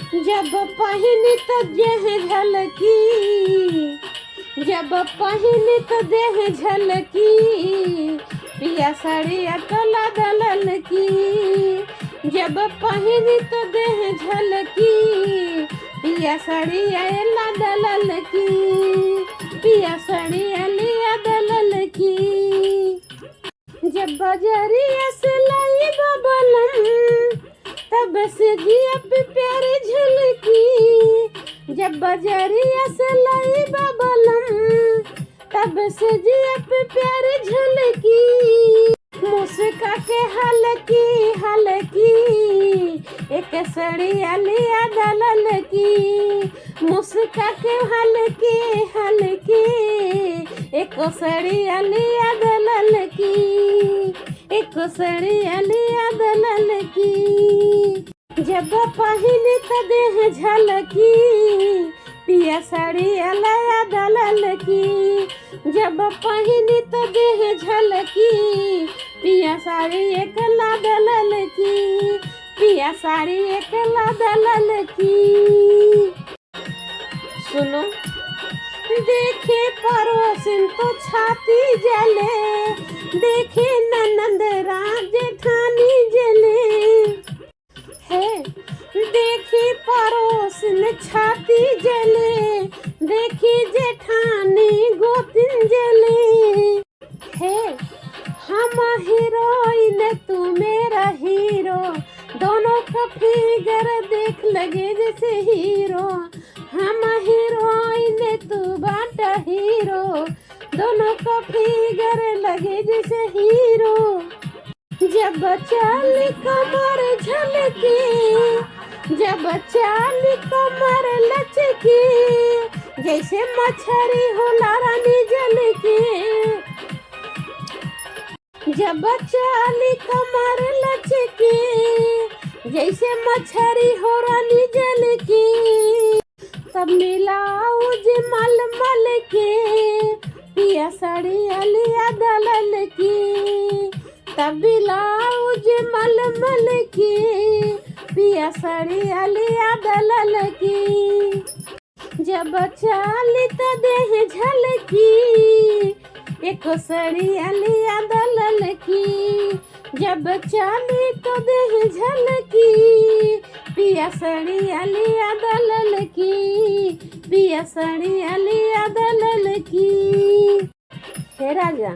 जब पहनी तो देह झलकी, जब पहनी तो देह झलकी, पिया साड़िया तो लादलल की। जब पहनी तो देह झलकी, पिया साड़िया लादलल की, पिया साड़िया लिया दलल की। जब बजरिया से लाई बबलम, तब से जिया पे प्यारी झलकी। जब बजरिया से लाई बबलम, तब से जिया पे प्यारी झलकी। मुस्का के हलकी हलकी, एक सड़िया लिया दलल की। मुस्का के हलकी हलकी, एक सड़िया लिया दलल की, एक सड़िया लिया दलल की। जब पहनी तो देह झलकी, पिया साड़िया लिया दलल की। जब पहनी तो देह झलकी, पिया साड़ी एक लादलल की, पिया साड़ी एक लादलल की। सुनो, देखे पड़ोसन तो छाती जले, देखे ननंद राजधानी जले है। देखी पड़ोसन छाती जले, देखी जेठानी गोतिन जले है। हम हीरोइन तू मेरा हीरो, दोनों का फिगर देख लगे जैसे हीरो। हम हीरोइन तू बाटा हीरो, दोनों का फिगर लगे जैसे हीरो। जब चाली कमर झलकी, जब चाली कमर लचकी, जैसे मछली हो रानी जलकी। जब चाली कमर लचकी, जैसे मछली हो रानी जलकी। तब मिलाऊज मलमल के, पिया साड़िया लिया दलल की। तब ब्लाउज मलमल की, पिया साड़िया लिया दलल की। जब चाली तो देह झलकी, एक साड़िया लिया दलल की। जब चाली तो देह झलकी, पिया साड़िया लिया दलल की, पिया साड़िया लिया दलल की। हे राजा,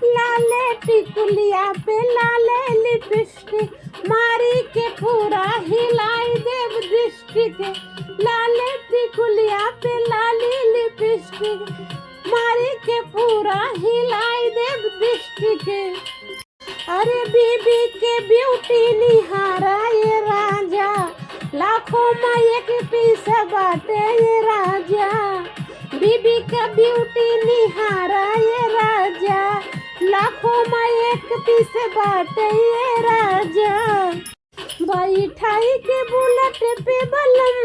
लाले टिकुलिया पे लाले लिपस्टिक, मारी के पूरा हिलाई देव डिस्ट्रिक्ट। लाले टिकुलिया पे लाली लिपस्टिक, मारी के पूरा हिलाई देव डिस्ट्रिक्ट। अरे बीबी के ब्यूटी निहारा ये राजा, लाखों में एक पीस बाटे ये राजा। बीबी का ब्यूटी निहारा ये राजा, लाखों में एक पीस बाटे ये राजा। बैठाई के बुलेट पे बलम,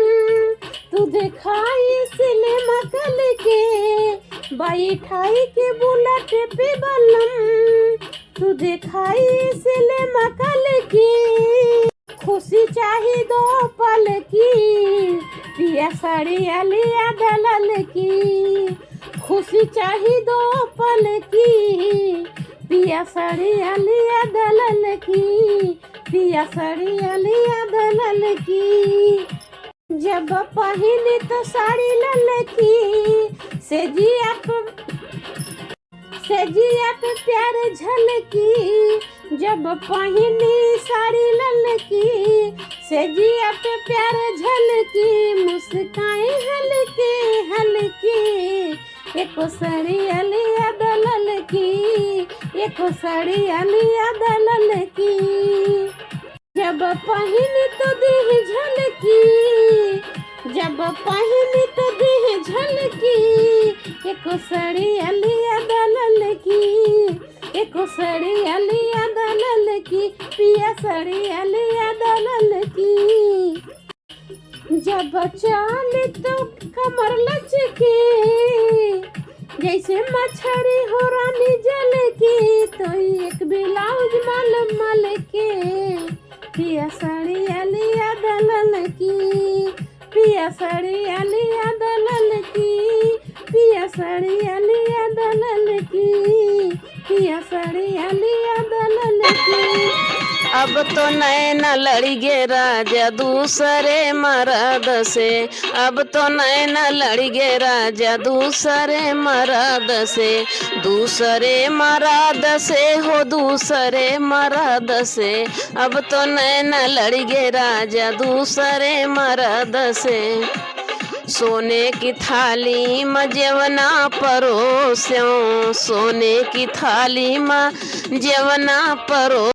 तू दिखाई सिनेमा कल के। बैठाई के बुलेट पे बलम, तू दिखाई सिनेमा कल की। खुशी चाहिए दो पल की, पिया साड़िया लिया दलल की। खुशी चाहिए दो पल की, पिया साड़िया लिया दलल की, पिया साड़िया लिया दलल की। जब पहनी तो साड़ी ललकी, सेजिया पे प्यार झलकी। जब पहनी साड़ी ललकी, सेजिया पे प्यार झलकी। मुस्काई हल्की हल्की, एक साड़िया लिया दलल की, एक साड़िया लिया दलल की। जब पहनी तो देह झलकी, जब पहनी तो देह झलकी। एक साड़िया लिया दलल की, एक साड़िया लिया दलल की, पिया साड़िया लिया दलल की। जब चाली तो कमर लचकी, जैसे मछली हो रानी जल की। तो एक ब्लाउज मलमल के, पिया साड़िया लिया दलल की। पिया सड़िया लिया दलल की, पिया सड़िया लिया दलल की, पिया सड़िया लिया दलल की। अब तो नैना लड़ी गे राजा दूसरे मर्द से, अब तो नैना लड़ी गे राजा दूसरे मर्द से, दूसरे मर्द से हो दूसरे मर्द से, अब तो नैना लड़ी गे राजा दूसरे मर्द से। सोने की थाली में जेवना परोस्यों, सोने की थाली में जेवना परो